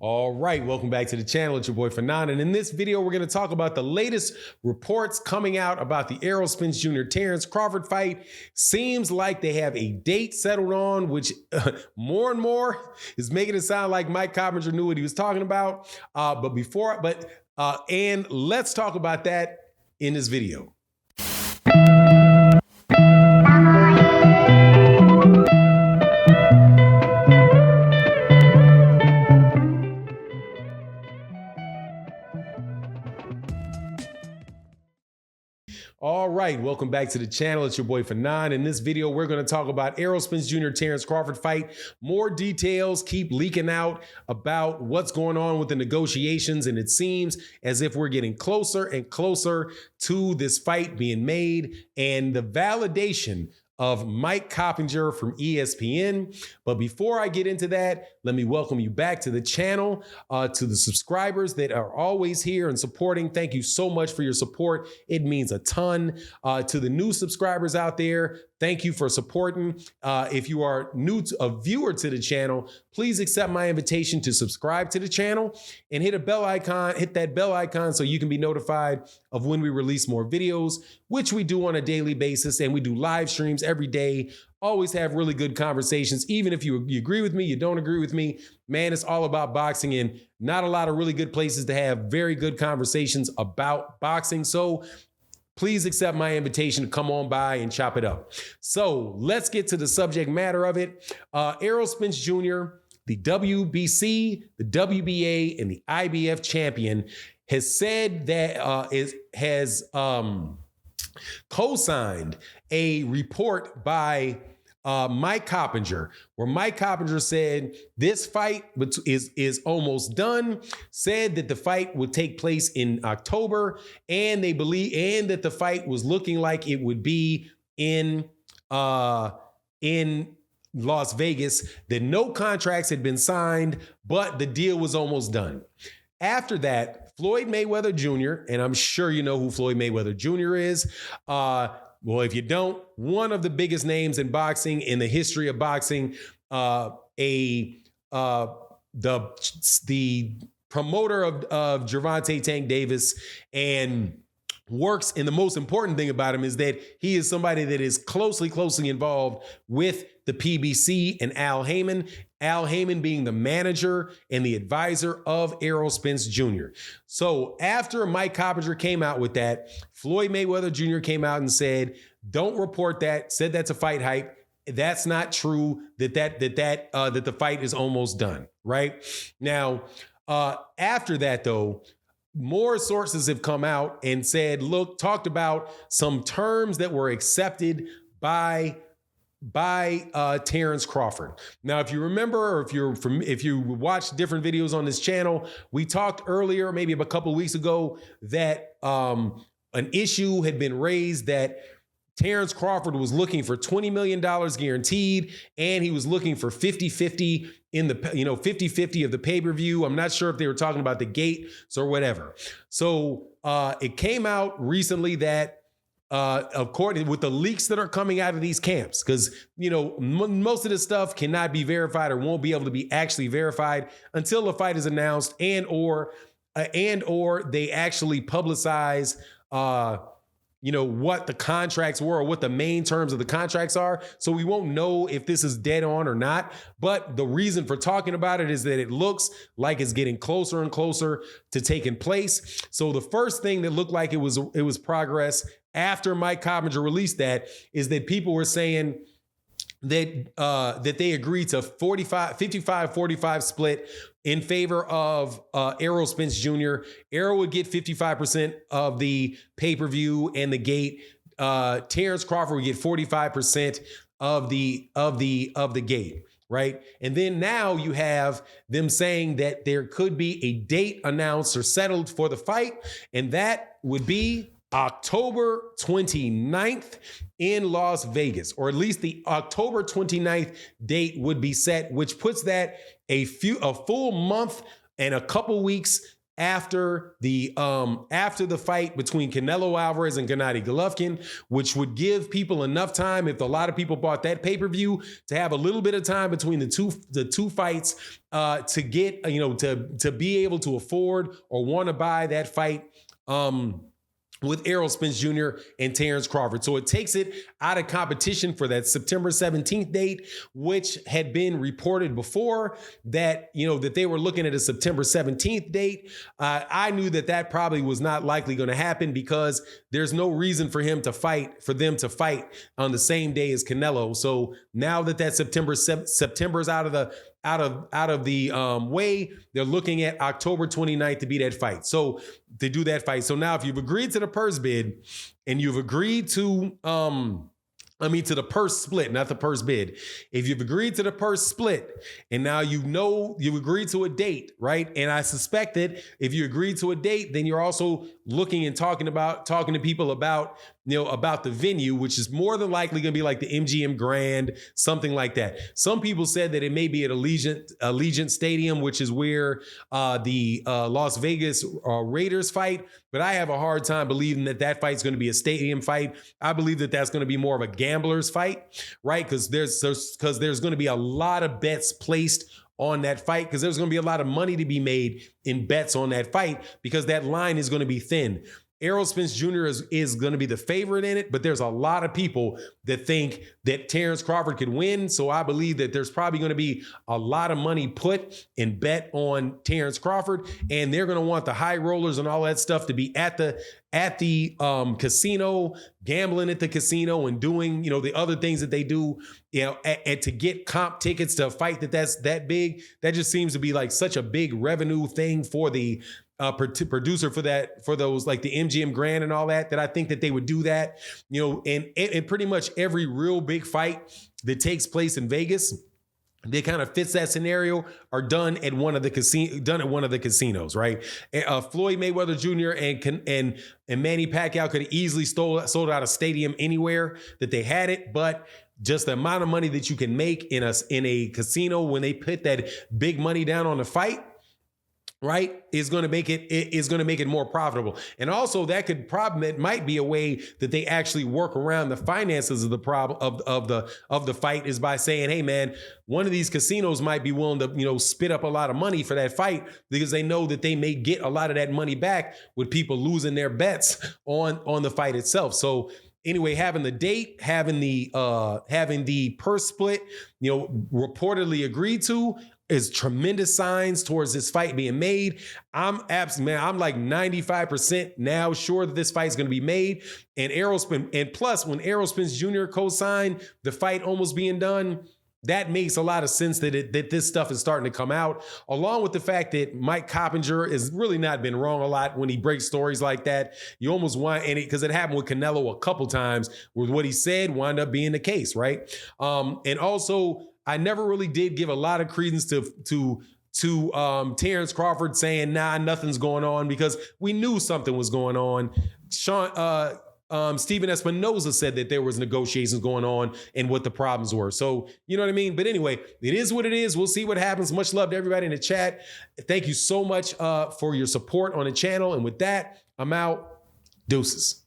All right, welcome back to the channel. It's your boy Fanon, and in this video, we're going to talk about the latest reports coming out about the Errol Spence Jr. Terence Crawford fight. Seems like they have a date settled on, which more and more is making it sound like Mike Coppinger knew what he was talking about. And let's talk about that in this video. All right, welcome back to the channel. It's your boy Fanon. In this video, we're going to talk about Errol Spence Jr. Terence Crawford fight. More details keep leaking out about what's going on with the negotiations, and it seems as if we're getting closer and closer to this fight being made and the validation of Mike Coppinger from ESPN. But before I get into that, let me welcome you back to the channel, to the subscribers that are always here and supporting. Thank you so much for your support. It means a ton. To the new subscribers out there, thank you for supporting. If you are a viewer to the channel, please accept my invitation to subscribe to the channel and hit that bell icon so you can be notified of when we release more videos, which we do on a daily basis, and we do live streams every day. Always have really good conversations. Even if you agree with me, you don't agree with me, man, it's all about boxing, and not a lot of really good places to have very good conversations about boxing. So please accept my invitation to come on by and chop it up. So let's get to the subject matter of it. Errol Spence Jr., the WBC, the WBA, and the IBF champion, has said that has co-signed a report by Mike Coppinger, where Mike Coppinger said this fight is almost done, said that the fight would take place in October, and they believe, and that the fight was looking like it would be in Las Vegas, that no contracts had been signed, but the deal was almost done. After that, Floyd Mayweather Jr., and I'm sure you know who Floyd Mayweather Jr. is. Well, if you don't, one of the biggest names in boxing, in the history of boxing, the promoter of Gervonta Tank Davis, and works. And the most important thing about him is that he is somebody that is closely involved with the PBC and Al Heyman. Al Heyman being the manager and the advisor of Errol Spence Jr. So after Mike Coppinger came out with that, Floyd Mayweather Jr. came out and said, don't report that, said that's a fight hype. That's not true, that the fight is almost done, right? Now, after that though, more sources have come out and said, look, talked about some terms that were accepted by Terence Crawford. Now, if you remember, or if you watched different videos on this channel, we talked earlier, maybe a couple of weeks ago, that an issue had been raised that Terence Crawford was looking for $20 million guaranteed, and he was looking for 50-50 in the 50-50 of the pay-per-view. I'm not sure if they were talking about the gates or whatever. So it came out recently that according with the leaks that are coming out of these camps, because most of this stuff cannot be verified or won't be able to be actually verified until the fight is announced and or they actually publicize what the contracts were or what the main terms of the contracts are. So we won't know if this is dead on or not. But the reason for talking about it is that it looks like it's getting closer and closer to taking place. So the first thing that looked like it was progress after Mike Coppinger released that is that people were saying that they agreed to 55-45 split in favor of Errol Spence Jr. Errol would get 55% of the pay-per-view and the gate. Terence Crawford would get 45% of the gate, right? And then now you have them saying that there could be a date announced or settled for the fight, and that would be October 29th in Las Vegas, or at least the October 29th date would be set, which puts that a full month and a couple weeks after the fight between Canelo Alvarez and Gennady Golovkin, which would give people enough time, if a lot of people bought that pay-per-view, to have a little bit of time between the two fights to get, to be able to afford or want to buy that fight with Errol Spence Jr. and Terence Crawford. So it takes it out of competition for that September 17th date, which had been reported before that, that they were looking at a September 17th date. I knew that probably was not likely going to happen because there's no reason for them to fight on the same day as Canelo. So now that September's out of the way, they're looking at October 29th to be that fight. So to do that fight. So now if you've agreed to the purse bid and you've agreed to to the purse split, not the purse bid. If you've agreed to the purse split and now you've agreed to a date, right? And I suspect that if you agree to a date, then you're also looking and talking to people about the venue, which is more than likely going to be like the MGM Grand, something like that. Some people said that it may be at Allegiant Stadium, which is where the Las Vegas Raiders fight. But I have a hard time believing that fight's going to be a stadium fight. I believe that that's going to be more of a gambler's fight, right? Because there's going to be a lot of bets placed on that fight, because there's going to be a lot of money to be made in bets on that fight, because that line is going to be thin. Errol Spence Jr. is going to be the favorite in it, but there's a lot of people that think that Terence Crawford could win. So I believe that there's probably going to be a lot of money put and bet on Terence Crawford, and they're going to want the high rollers and all that stuff to be at the casino, gambling at the casino, and doing the other things that they do, and to get comp tickets to a fight that's that big. That just seems to be like such a big revenue thing for the producer for those, like the MGM Grand and all that I think that they would do that, and pretty much every real big fight that takes place in Vegas that kind of fits that scenario are done at one of the casinos, right? Floyd Mayweather Jr. and Manny Pacquiao could have easily sold out a stadium anywhere that they had it, but just the amount of money that you can make in a casino when they put that big money down on the fight, right, is going to make it more profitable. And also it might be a way that they actually work around the finances of the problem of the fight, is by saying, hey man, one of these casinos might be willing to spit up a lot of money for that fight, because they know that they may get a lot of that money back with people losing their bets on the fight itself. So anyway, having the date, having the purse split, reportedly agreed to, is tremendous signs towards this fight being made. I'm like 95% now sure that this fight is going to be made. And plus, when Errol Spence Jr. co-signed the fight almost being done, that makes a lot of sense that this stuff is starting to come out, along with the fact that Mike Coppinger has really not been wrong a lot when he breaks stories like that. You almost want, because it happened with Canelo a couple times, where what he said wound up being the case, right? And also, I never really did give a lot of credence to Terence Crawford saying, nah, nothing's going on, because we knew something was going on. Stephen Espinoza said that there was negotiations going on and what the problems were. So, you know what I mean? But anyway, it is what it is. We'll see what happens. Much love to everybody in the chat. Thank you so much for your support on the channel. And with that, I'm out. Deuces.